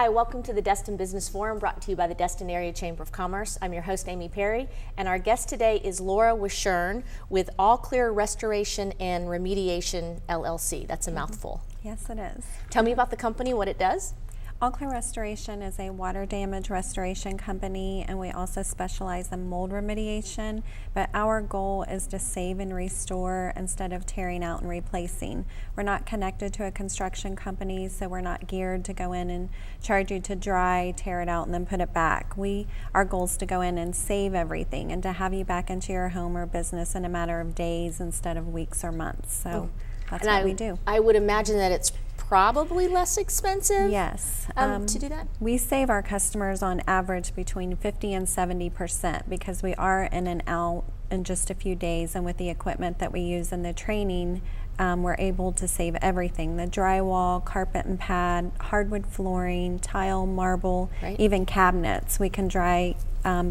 Hi, welcome to the Destin Business Forum, brought to you by the Destin Area Chamber of Commerce. I'm your host, Amy Perry, and our guest today is Laura Wichern with Clear Restoration and Remediation, LLC. That's a mouthful. Yes, it is. Tell me about the company, what it does. Clear Restoration is a water damage restoration company, and we also specialize in mold remediation, but our goal is to save and restore instead of tearing out and replacing. We're not connected to a construction company, so we're not geared to go in and charge you to dry, tear it out, and then put it back. Our goal is to go in and save everything and to have you back into your home or business in a matter of days instead of weeks or months. So that's what we do. I would imagine that it's probably less expensive. Yes. To do that? We save our customers on average between 50 and 70% because we are in and out in just a few days, and with the equipment that we use in the training, we're able to save everything: the drywall, carpet and pad, hardwood flooring, tile, marble, even cabinets. We can dry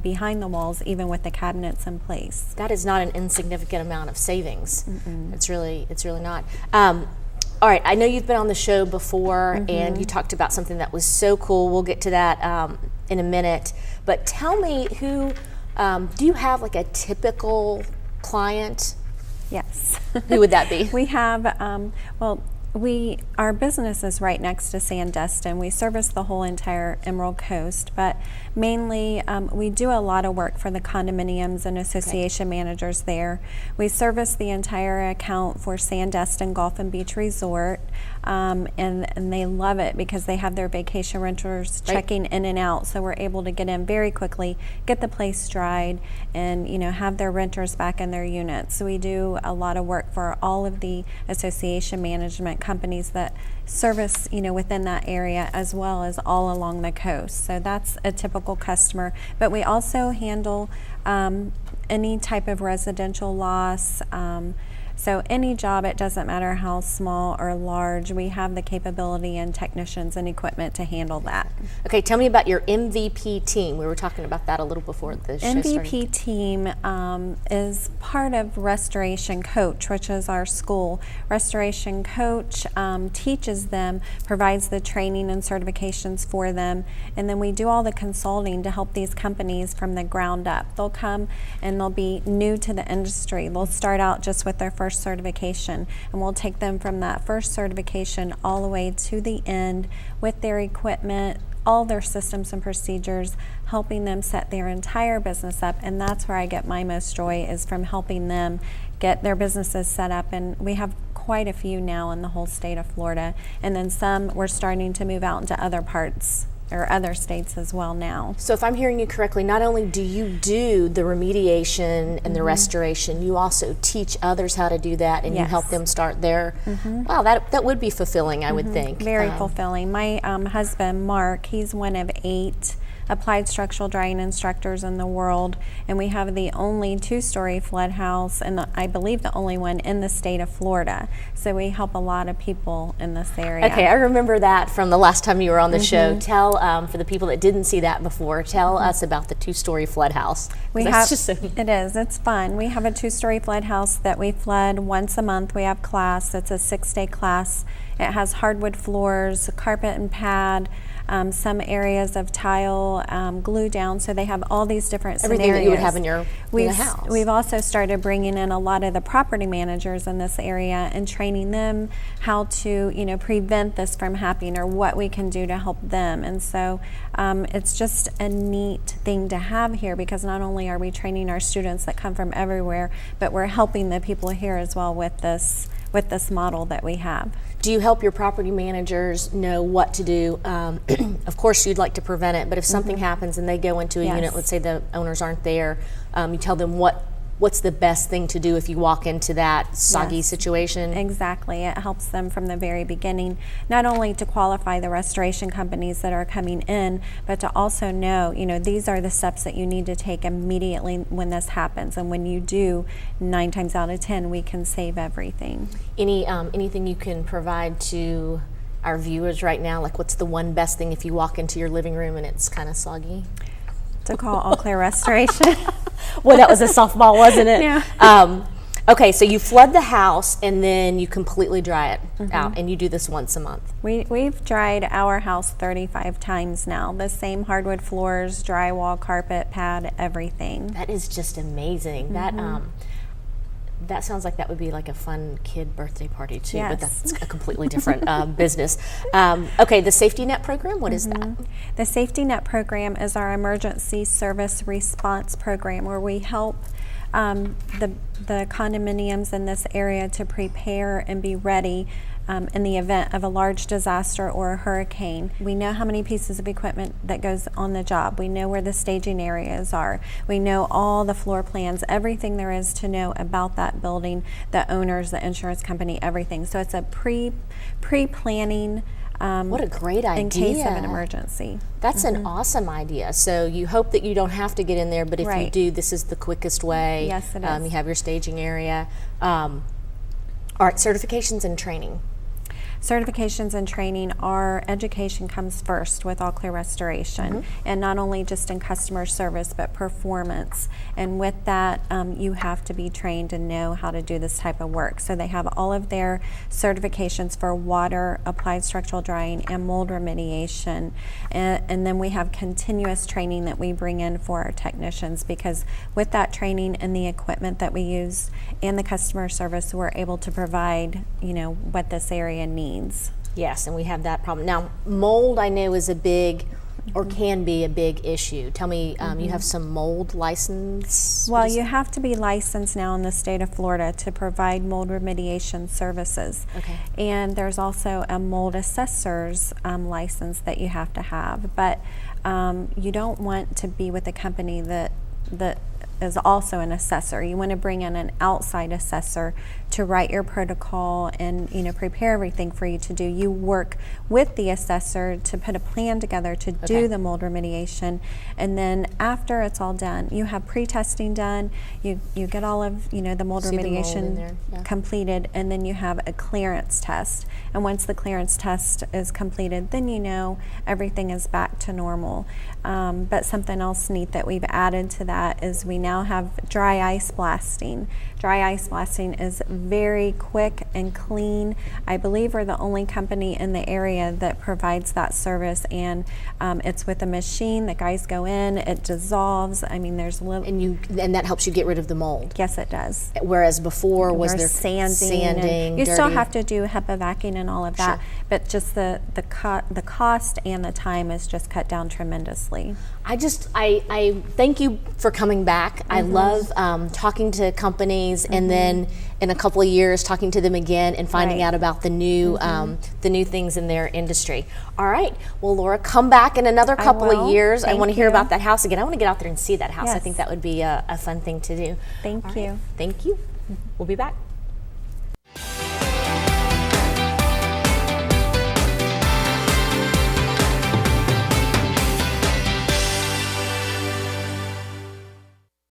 behind the walls even with the cabinets in place. That is not an insignificant amount of savings. It's really not. All right, I know you've been on the show before, and you talked about something that was so cool. We'll get to that in a minute. But tell me, do you have like a typical client? Yes. Who would that be? We have, our business is right next to Sandestin. We service the whole entire Emerald Coast, but mainly we do a lot of work for the condominiums and association managers there. We service the entire account for Sandestin Golf and Beach Resort, and they love it because they have their vacation renters checking in and out, so we're able to get in very quickly, get the place dried, and have their renters back in their units. So we do a lot of work for all of the association management companies that service within that area, as well as all along the coast. So that's a typical customer, but we also handle any type of residential loss. So any job, it doesn't matter how small or large, we have the capability and technicians and equipment to handle that. Okay, tell me about your MVP team. We were talking about that a little before the show started. MVP team is part of Restoration Coach, which is our school. Restoration Coach teaches them, provides the training and certifications for them, and then we do all the consulting to help these companies from the ground up. They'll come and they'll be new to the industry. They'll start out just with their first certification, and we'll take them from that first certification all the way to the end with their equipment, all their systems and procedures, helping them set their entire business up. And that's where I get my most joy, is from helping them get their businesses set up. And we have quite a few now in the whole state of Florida, and then some we're starting to move out into other parts or other states as well now. So if I'm hearing you correctly, not only do you do the remediation and the restoration, you also teach others how to do that, and you help them start their, wow, that would be fulfilling, I would think. Very fulfilling. My husband, Mark, he's one of 8 applied structural drying instructors in the world, and we have the only 2-story flood house, and I believe the only one in the state of Florida. So we help a lot of people in this area. Okay, I remember that from the last time you were on the show. Tell, for the people that didn't see that before, tell us about the 2-story flood house. It's fun. We have a 2-story flood house that we flood once a month. We have class. It's a 6-day class. It has hardwood floors, carpet and pad, some areas of tile, glue down, so they have all these different Everything scenarios. that you would have in your house. We've also started bringing in a lot of the property managers in this area and training them how to prevent this from happening, or what we can do to help them. And so it's just a neat thing to have here, because not only are we training our students that come from everywhere, but we're helping the people here as well with this model that we have. Do you help your property managers know what to do? Of course, you'd like to prevent it, but if something happens and they go into a unit, let's say the owners aren't there, you tell them what's the best thing to do if you walk into that soggy situation? Exactly. It helps them from the very beginning, not only to qualify the restoration companies that are coming in, but to also know, these are the steps that you need to take immediately when this happens. And when you do, 9 times out of 10, we can save everything. Anything you can provide to our viewers right now? Like, what's the one best thing if you walk into your living room and it's kind of soggy? To call Clear Restoration. Well, that was a softball, wasn't it? Yeah. Okay, so you flood the house and then you completely dry it out, and you do this once a month. We've dried our house 35 times now. The same hardwood floors, drywall, carpet, pad, everything. That is just amazing. That sounds like that would be like a fun kid birthday party too, but that's a completely different business. Okay, the safety net program, what is that? The safety net program is our emergency service response program where we help the condominiums in this area to prepare and be ready in the event of a large disaster or a hurricane. We know how many pieces of equipment that goes on the job. We know where the staging areas are. We know all the floor plans, everything there is to know about that building, the owners, the insurance company, everything. So it's a pre-planning what a great idea. In case of an emergency. That's an awesome idea. So you hope that you don't have to get in there, but if you do, this is the quickest way. Yes, it is. You have your staging area. All right, certifications and training. Certifications and training, our education comes first with All Clear Restoration, and not only just in customer service, but performance. And with that, you have to be trained and know how to do this type of work. So they have all of their certifications for water, applied structural drying, and mold remediation. And then we have continuous training that we bring in for our technicians, because with that training and the equipment that we use and the customer service, we're able to provide, what this area needs. Yes, and we have that problem. Now, mold I know is a big, or can be a big issue. Tell me, you have some mold license? Well, you have to be licensed now in the state of Florida to provide mold remediation services. Okay. And there's also a mold assessor's license that you have to have. But you don't want to be with a company that is also an assessor. You want to bring in an outside assessor to write your protocol and prepare everything for you to do. You work with the assessor to put a plan together to do the mold remediation, and then after it's all done, you have pre-testing done. You get all of the mold remediation completed, and then you have a clearance test. And once the clearance test is completed, then everything is back to normal. But something else neat that we've added to that is we now have dry ice blasting. Dry ice blasting is very quick and clean. I believe we're the only company in the area that provides that service, and it's with a machine. The guys go in, it dissolves. I mean, there's a little, and that helps you get rid of the mold. Yes, it does. Whereas before was there sanding. You dirty. still have to do HEPA vacuuming and all of that, but just the cost and the time is just cut down tremendously. I thank you for coming back. I love talking to companies and then in a couple of years talking to them again and finding out about the new things in their industry. All right. Well, Laura, come back in another couple of years. I want to hear about that house again. I want to get out there and see that house. I think that would be a fun thing to do. Thank you. Thank you. We'll be back.